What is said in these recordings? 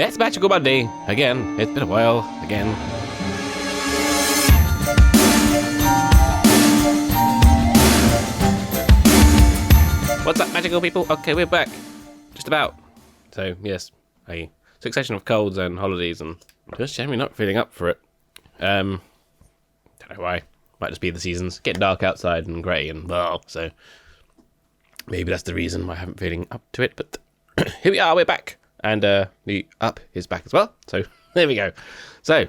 It's Magical Monday again. It's been a while again. What's up, magical people? Okay, we're back. Just about. So, yes, a succession of colds and holidays, and just generally not feeling up for it. Don't know why. Might just be the seasons. Getting dark outside and grey and blah, so maybe that's the reason why I haven't feeling up to it. But here we are, we're back. And the up is back as well. So there we go. So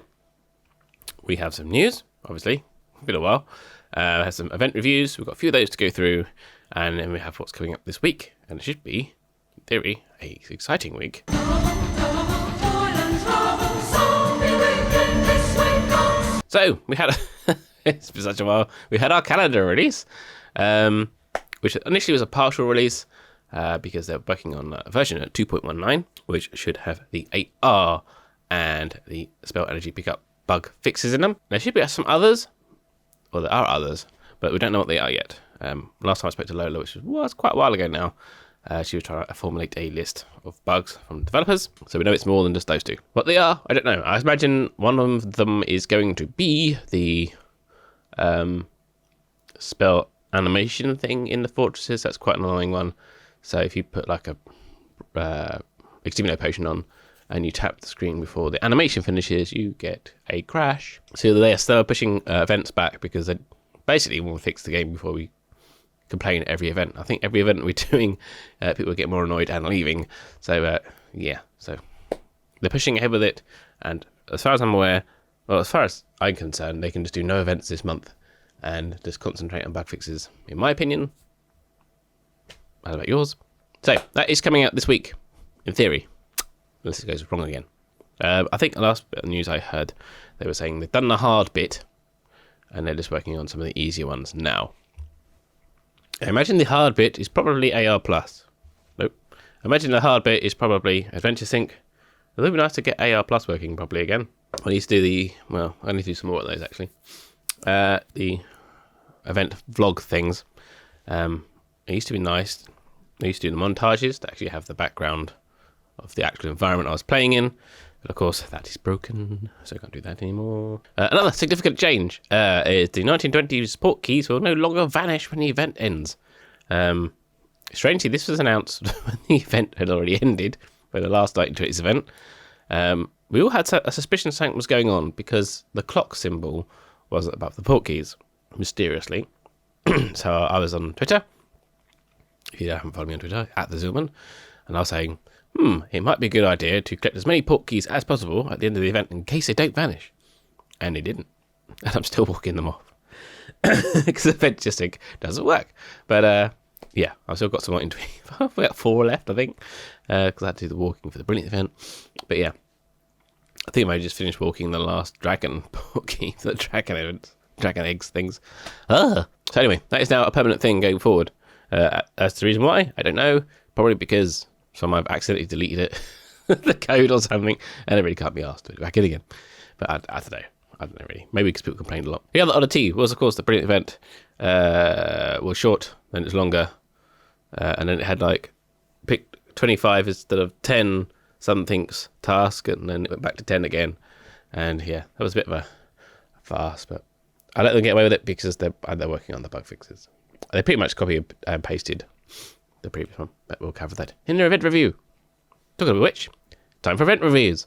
we have some news, obviously. It's been a while. We have some event reviews. We've got a few of those to go through. And then we have what's coming up this week. And it should be, in theory, an exciting week. So we had, it's been such a while, we had our calendar release, which initially was a partial release because they're working on a version at 2.19, which should have the AR and the spell energy pickup bug fixes in them. There should be some others, or there are others, but we don't know what they are yet. Last time I spoke to Lola, which was quite a while ago now, she was trying to formulate a list of bugs from developers, so we know it's more than just those two. What they are, I don't know. I imagine one of them is going to be the spell animation thing in the fortresses. That's quite an annoying one. So if you put like a Exterminate potion on and you tap the screen before the animation finishes, you get a crash. So they are still pushing events back because they basically want to fix the game before we complain every event. I think every event we're doing, people get more annoyed and leaving. So yeah, so they're pushing ahead with it. And as far as I'm aware, well, as far as I'm concerned, they can just do no events this month and just concentrate on bug fixes, in my opinion. How about yours? So that is coming out this week, in theory, unless it goes wrong again. I think the last bit of news I heard, they were saying they've done the hard bit and they're just working on some of the easier ones now. I imagine the hard bit is probably AR+. Nope. I imagine the hard bit is probably Adventure Sync. It would be nice to get AR+ working properly again. I need to do the, well, I need to do some more of those actually. The event vlog things. It used to be nice. I used to do the montages to actually have the background of the actual environment I was playing in. But of course, that is broken, so I can't do that anymore. Another significant change is the 1920 support keys will no longer vanish when the event ends. Strangely, this was announced when the event had already ended, by the last 1920s event. We all had a suspicion something was going on because the clock symbol wasn't above the port keys, mysteriously. So I was on Twitter. If you haven't followed me on Twitter, at the Zealman, and I was saying, it might be a good idea to collect as many port keys as possible at the end of the event in case they don't vanish. And they didn't. And I'm still walking them off. Because the Adventure Sync doesn't work. But yeah, I've still got some more into I've got 4 left, I think. Because I had to do the walking for the Brilliant event. But yeah, I think I might just finished walking the last dragon port key for the dragon events. Dragon eggs things. So anyway, that is now a permanent thing going forward. That's the reason why. I don't know. Probably because someone have accidentally deleted it, the code or something, and it really can't be asked to put it back in again. But I don't know. I don't know really. Maybe because people complained a lot. The other oddity was, of course, the Brilliant event was short, then it's longer, and then it had like pick 25 instead of 10 something's task, and then it went back to 10 again. And yeah, that was a bit of a farce, but I let them get away with it because they're working on the bug fixes. They pretty much copied and pasted the previous one, but we'll cover that in their event review. Talking about which, time for event reviews.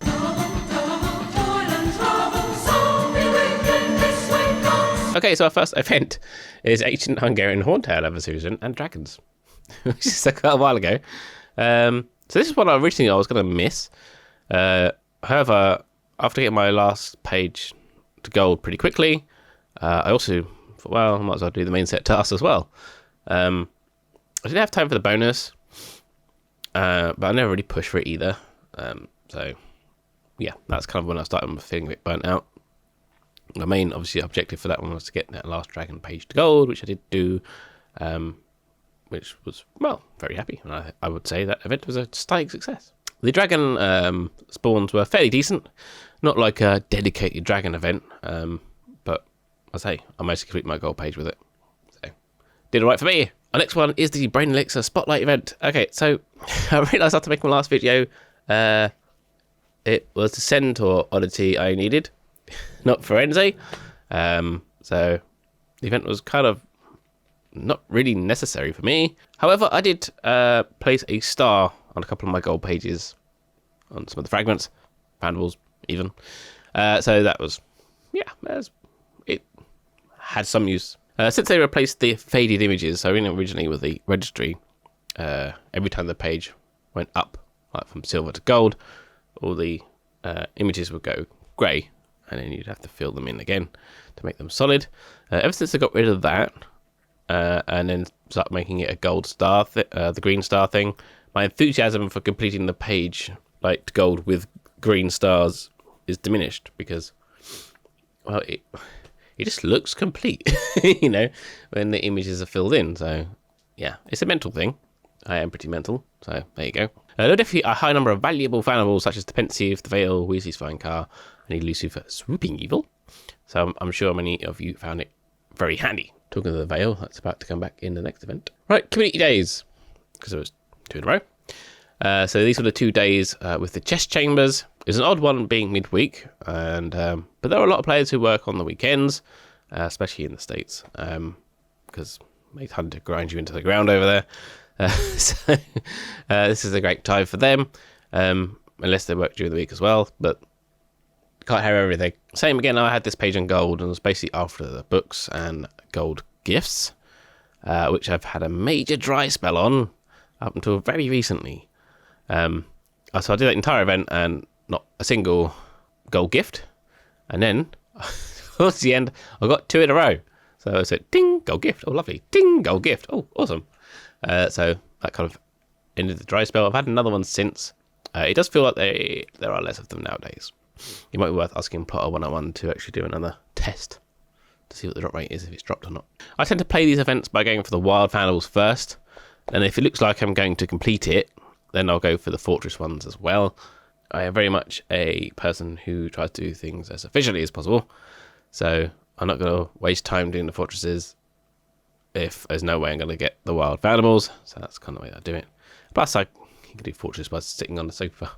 Okay, so our first event is Ancient Hungarian Horntail Adversaries and Dragons, which is quite a while ago. So this is what I was going to miss. However, after getting my last page to gold pretty quickly, I also thought, well, I might as well do the main set tasks as well. I didn't have time for the bonus, but I never really pushed for it either. So yeah, that's kind of when I started feeling a bit burnt out. My main, obviously, objective for that one was to get that last dragon page to gold, which I did do, which was, well, very happy. And I would say that event was a stunning success. The dragon spawns were fairly decent, not like a dedicated dragon event, but I say I managed to complete my gold page with it. So did all right for me. Our next one is the Brain Elixir Spotlight event. Okay, so I realised after making my last video, it was the Centaur oddity I needed, not Forense. So the event was kind of not really necessary for me. However, I did place a star on a couple of my gold pages on some of the fragments, Vandals even. So that was, it had some use. Since they replaced the faded images, so originally with the registry, every time the page went up, like from silver to gold, all the images would go grey, and then you'd have to fill them in again to make them solid. Ever since I got rid of that, and then start making it a gold star, the green star thing, my enthusiasm for completing the page like gold with green stars is diminished, because, well, it just looks complete, when the images are filled in. So yeah, it's a mental thing. I am pretty mental, so there you go. There are definitely a high number of valuable Vandals, such as the Pensive, the Veil, Weasley's Flying Car, and Elusive Swooping Evil. So I'm sure many of you found it very handy. Talking of the Veil, that's about to come back in the next event. Right, community days, because there was 2 in a row. So these were the 2 days with the chest chambers. It's an odd one being midweek, and but there are a lot of players who work on the weekends, especially in the States, because they tend to grind you into the ground over there. So this is a great time for them, unless they work during the week as well, but can't have everything. Same again, I had this page on gold, and it was basically after the books and gold gifts, which I've had a major dry spell on up until very recently. So I did that entire event and not a single gold gift, and then towards the end I got 2 in a row. So I said, ding, gold gift, oh lovely, ding, gold gift, oh awesome. So that kind of ended the dry spell. I've had another one since. It does feel like there are less of them nowadays. It might be worth asking Plotter 101 to actually do another test to see what the drop rate is, if it's dropped or not. I tend to play these events by going for the wild Vandals first, and if it looks like I'm going to complete it, then I'll go for the fortress ones as well. I am very much a person who tries to do things as efficiently as possible, so I'm not going to waste time doing the fortresses if there's no way I'm going to get the wild Vandals. So that's kind of the way I do it. Plus, you can do fortress by sitting on the sofa.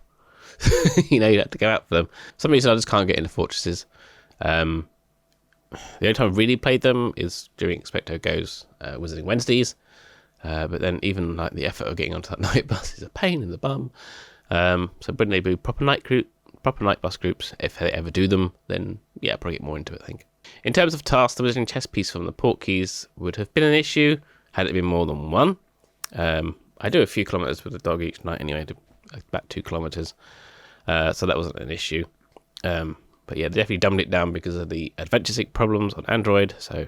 You have to go out for them. For some reason I just can't get into fortresses. The only time I've really played them is during Expecto Go's Wizarding Wednesdays. But then even like the effort of getting onto that night bus is a pain in the bum. So when they do proper night bus groups, if they ever do them, then yeah, probably get more into it, I think. In terms of tasks, the Wizarding chess piece from the Portkeys would have been an issue had it been more than one. I do a few kilometres with the dog each night anyway, about 2 kilometres. So that wasn't an issue. But yeah, they definitely dumbed it down because of the Adventure Sync problems on Android. So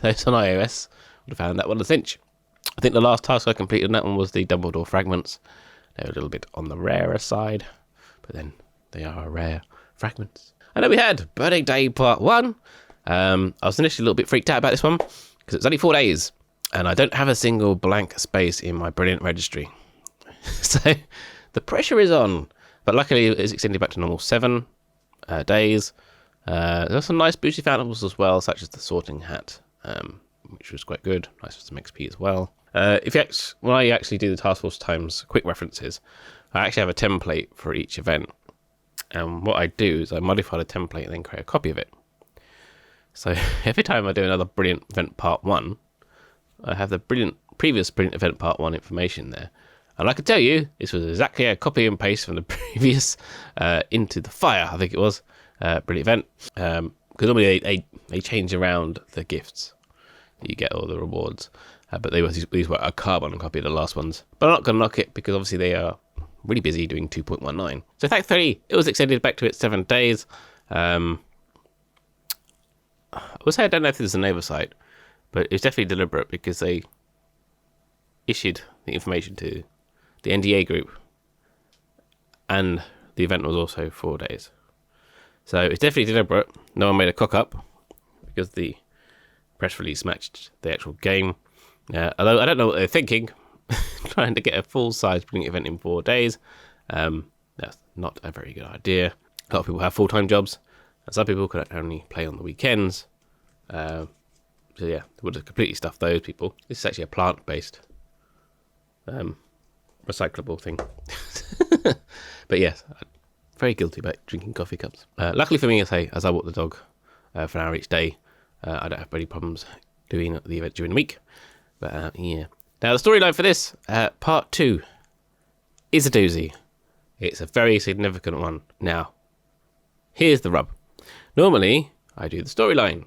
those on iOS would have found that one a cinch. I think the last task I completed on that one was the Dumbledore fragments. They're a little bit on the rarer side, but then they are rare fragments. And then we had Birthday Day Part 1. I was initially a little bit freaked out about this one because it's only 4 days and I don't have a single blank space in my brilliant registry. So the pressure is on, but luckily it's extended back to normal 7 days. There's some nice boosty Vandals as well, such as the Sorting Hat, which was quite good. Nice for some XP as well. When I actually do the Taskforce times quick references, I actually have a template for each event. And what I do is I modify the template and then create a copy of it. So every time I do another Brilliant Event Part 1, I have the previous Brilliant Event Part 1 information there. And I can tell you, this was exactly a copy and paste from the previous Into the Fire, I think it was, Brilliant Event. Because normally they change around the gifts that you get, or the rewards. But these were a carbon copy of the last ones. But I'm not going to knock it, because obviously they are really busy doing 2.19. So thankfully, it was extended back to its 7 days. I would say I don't know if this is an oversight, but it's definitely deliberate, because they issued the information to the NDA group, and the event was also 4 days. So it's definitely deliberate. No one made a cock up, because the press release matched the actual game. Although I don't know what they're thinking, trying to get a full-size Brilliant event in 4 days. That's not a very good idea. A lot of people have full-time jobs, and some people could only play on the weekends. So yeah, they would have completely stuffed those people. This is actually a plant-based recyclable thing. But yes, very guilty about drinking coffee cups. Luckily for me, as I walk the dog for an hour each day, I don't have any problems doing the event during the week. But yeah. Now the storyline for this, part 2, is a doozy. It's a very significant one. Now, here's the rub. Normally, I do the storyline,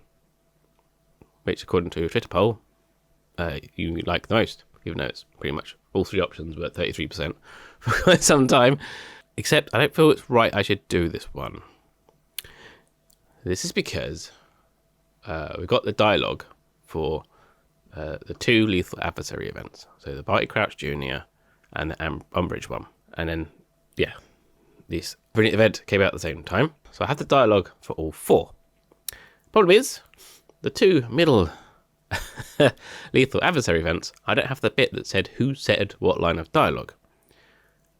which according to a Twitter poll, you like the most, even though it's pretty much all 3 options, but 33% for quite some time. Except I don't feel it's right I should do this one. This is because we've got the dialogue for the 2 lethal adversary events. So the Barty Crouch Jr. and the Umbridge one. And then, yeah, this brilliant event came out at the same time. So I have the dialogue for all 4. Problem is, the 2 middle lethal adversary events, I don't have the bit that said who said what line of dialogue.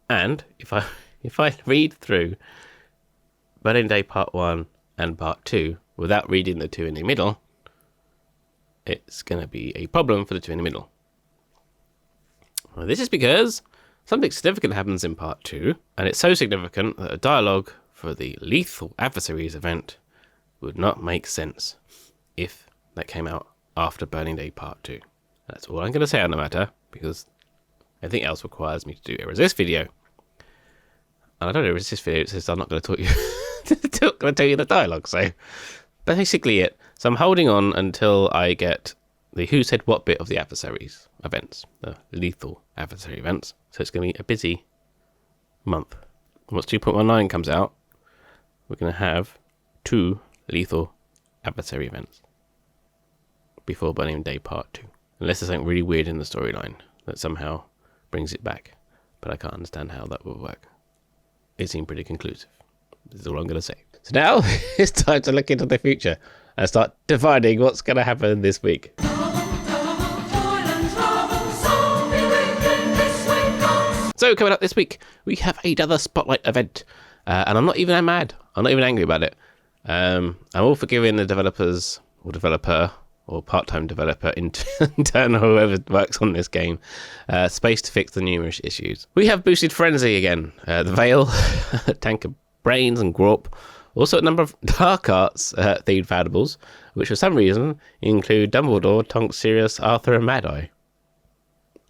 And if I read through Burning Day Part 1 and Part 2 without reading the 2 in the middle, it's going to be a problem for the 2 in the middle. Well, this is because something significant happens in Part 2, and it's so significant that a dialogue for the Lethal Adversaries event would not make sense if that came out after Burning Day Part 2. That's all I'm going to say on the matter, because everything else requires me to do a resist video. And I don't know, resist video, it says I'm not going to talk you going to tell you the dialogue, so basically it. So I'm holding on until I get the who said what bit of the adversaries events, the lethal adversary events. So it's going to be a busy month. Once 2.19 comes out, we're going to have 2 lethal adversary events before Burning Day Part 2. Unless there's something really weird in the storyline that somehow brings it back. But I can't understand how that will work. It seemed pretty conclusive. This is all I'm going to say. So now it's time to look into the future and start defining what's going to happen this week. So coming up this week, we have another Spotlight event. And I'm not even mad. I'm not even angry about it. I'm all for giving the developers or developer or part-time developer, intern, whoever works on this game, space to fix the numerous issues. We have boosted Frenzy again, the Veil, Tank of Brains and Grorp, also a number of Dark Arts themed fadables, which for some reason include Dumbledore, Tonks, Sirius, Arthur and Mad-Eye.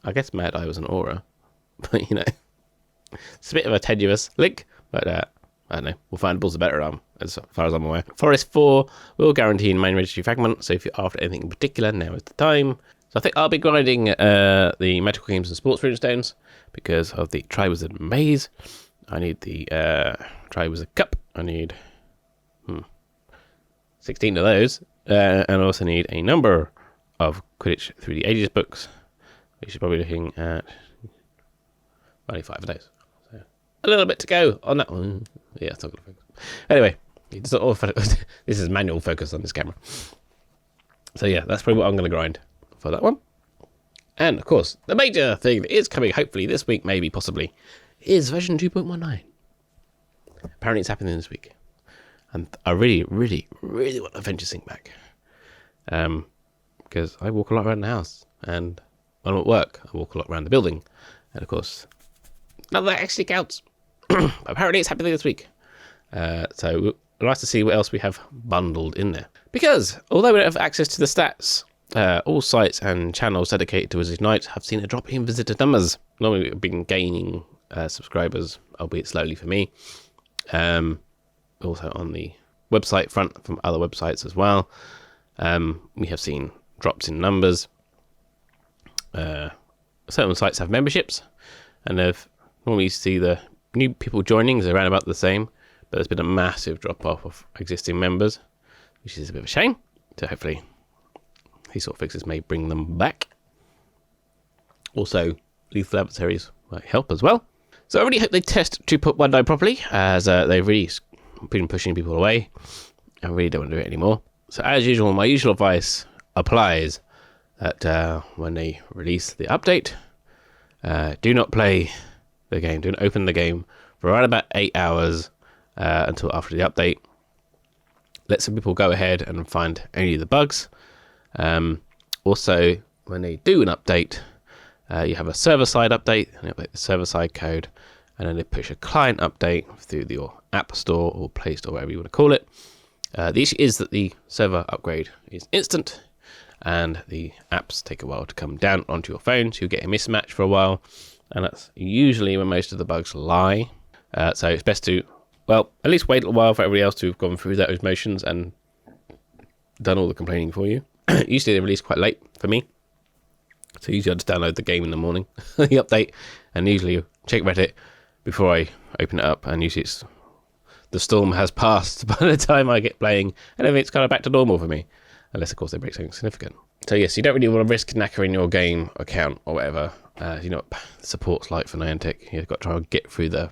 I guess Mad-Eye was an aura, but you know, it's a bit of a tenuous link, but I don't know, well, Fandables are better as far as I'm aware. Forest 4 will guarantee main registry fragment, so if you're after anything in particular, now is the time. So I think I'll be grinding the Magical Games and Sports Runestones because of the Triwizard Maze. I need the Triwizard Cup. I need 16 of those. And I also need a number of Quidditch Through the Ages books. We should probably be looking at 25 of those. So a little bit to go on that one. Yeah, it's not going to focus. Anyway, it's not all this is manual focus on this camera. So yeah, that's probably what I'm going to grind for that one. And of course, the major thing that is coming hopefully this week, maybe, possibly, is version 2.19. Apparently it's happening this week. And I really, really, really want Adventure Sync back. Because I walk a lot around the house. And when I'm at work, I walk a lot around the building. And of course, none of that actually counts. Apparently it's happening this week. So nice to see what else we have bundled in there. Because although we don't have access to the stats, all sites and channels dedicated to Wizards Unite have seen a drop in visitor numbers. Normally we've been gaining subscribers, albeit slowly for me. Also on the website front from other websites as well. We have seen drops in numbers. Certain sites have memberships, and normally you see the new people joining is around about the same, but there's been a massive drop off of existing members, which is a bit of a shame. So hopefully these sort of fixes may bring them back. Also, Lethal Adversaries might help as well. So I really hope they test 2.19 properly, as they've really been pushing people away. I really don't want to do it anymore. So as usual, my usual advice applies that when they release the update, do not play the game, do not open the game for around about 8 hours until after the update. Let some people go ahead and find any of the bugs. Also, when they do an update, you have a server-side update, and you update the server-side code, and then they push a client update through your App Store or Play Store, whatever you want to call it. The issue is that the server upgrade is instant, and the apps take a while to come down onto your phone, so you get a mismatch for a while, and that's usually when most of the bugs lie. So it's best to, well, at least wait a while for everybody else to have gone through those motions and done all the complaining for you. Usually they release quite late for me, so usually I just download the game in the morning, the update, and usually check Reddit before I open it up, and usually the storm has passed by the time I get playing, and everything's kind of back to normal for me. Unless, of course, they break something significant. So, yes, you don't really want to risk knackering your game account or whatever. You know what support's like for Niantic. You've got to try and get through the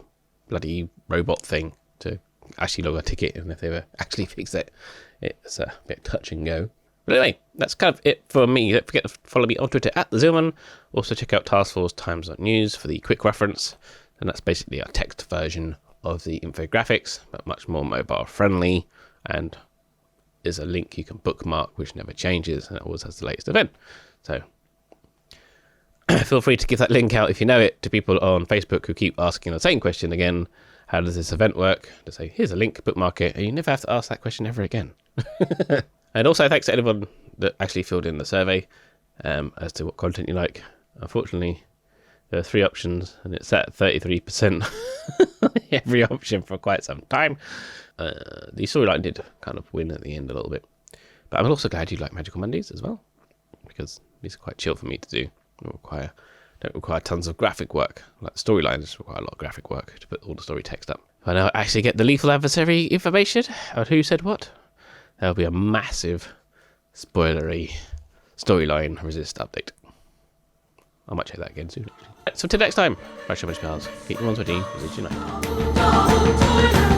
bloody robot thing to actually log a ticket. And if they ever actually fix it, it's a bit touch and go. But anyway, that's kind of it for me. Don't forget to follow me on Twitter at the Zealman. Also, check out Taskforce Times.news for the quick reference. And that's basically a text version of the infographics, but much more mobile friendly, and there's a link you can bookmark which never changes, and it always has the latest event. So feel free to give that link out if you know it to people on Facebook who keep asking the same question again. How does this event work? To say, here's a link, bookmark it, and you never have to ask that question ever again. And also thanks to anyone that actually filled in the survey as to what content you like. Unfortunately, there are 3 options, and it's at 33% every option for quite some time. The storyline did kind of win at the end a little bit. But I'm also glad you like Magical Mondays as well, because these are quite chill for me to do. Don't require tons of graphic work. Like storylines require a lot of graphic work to put all the story text up. If I now actually get the lethal adversary information on who said what, there'll be a massive spoilery storyline resist update. I might check that again soon. So till next time, keep your ones ready, as you know.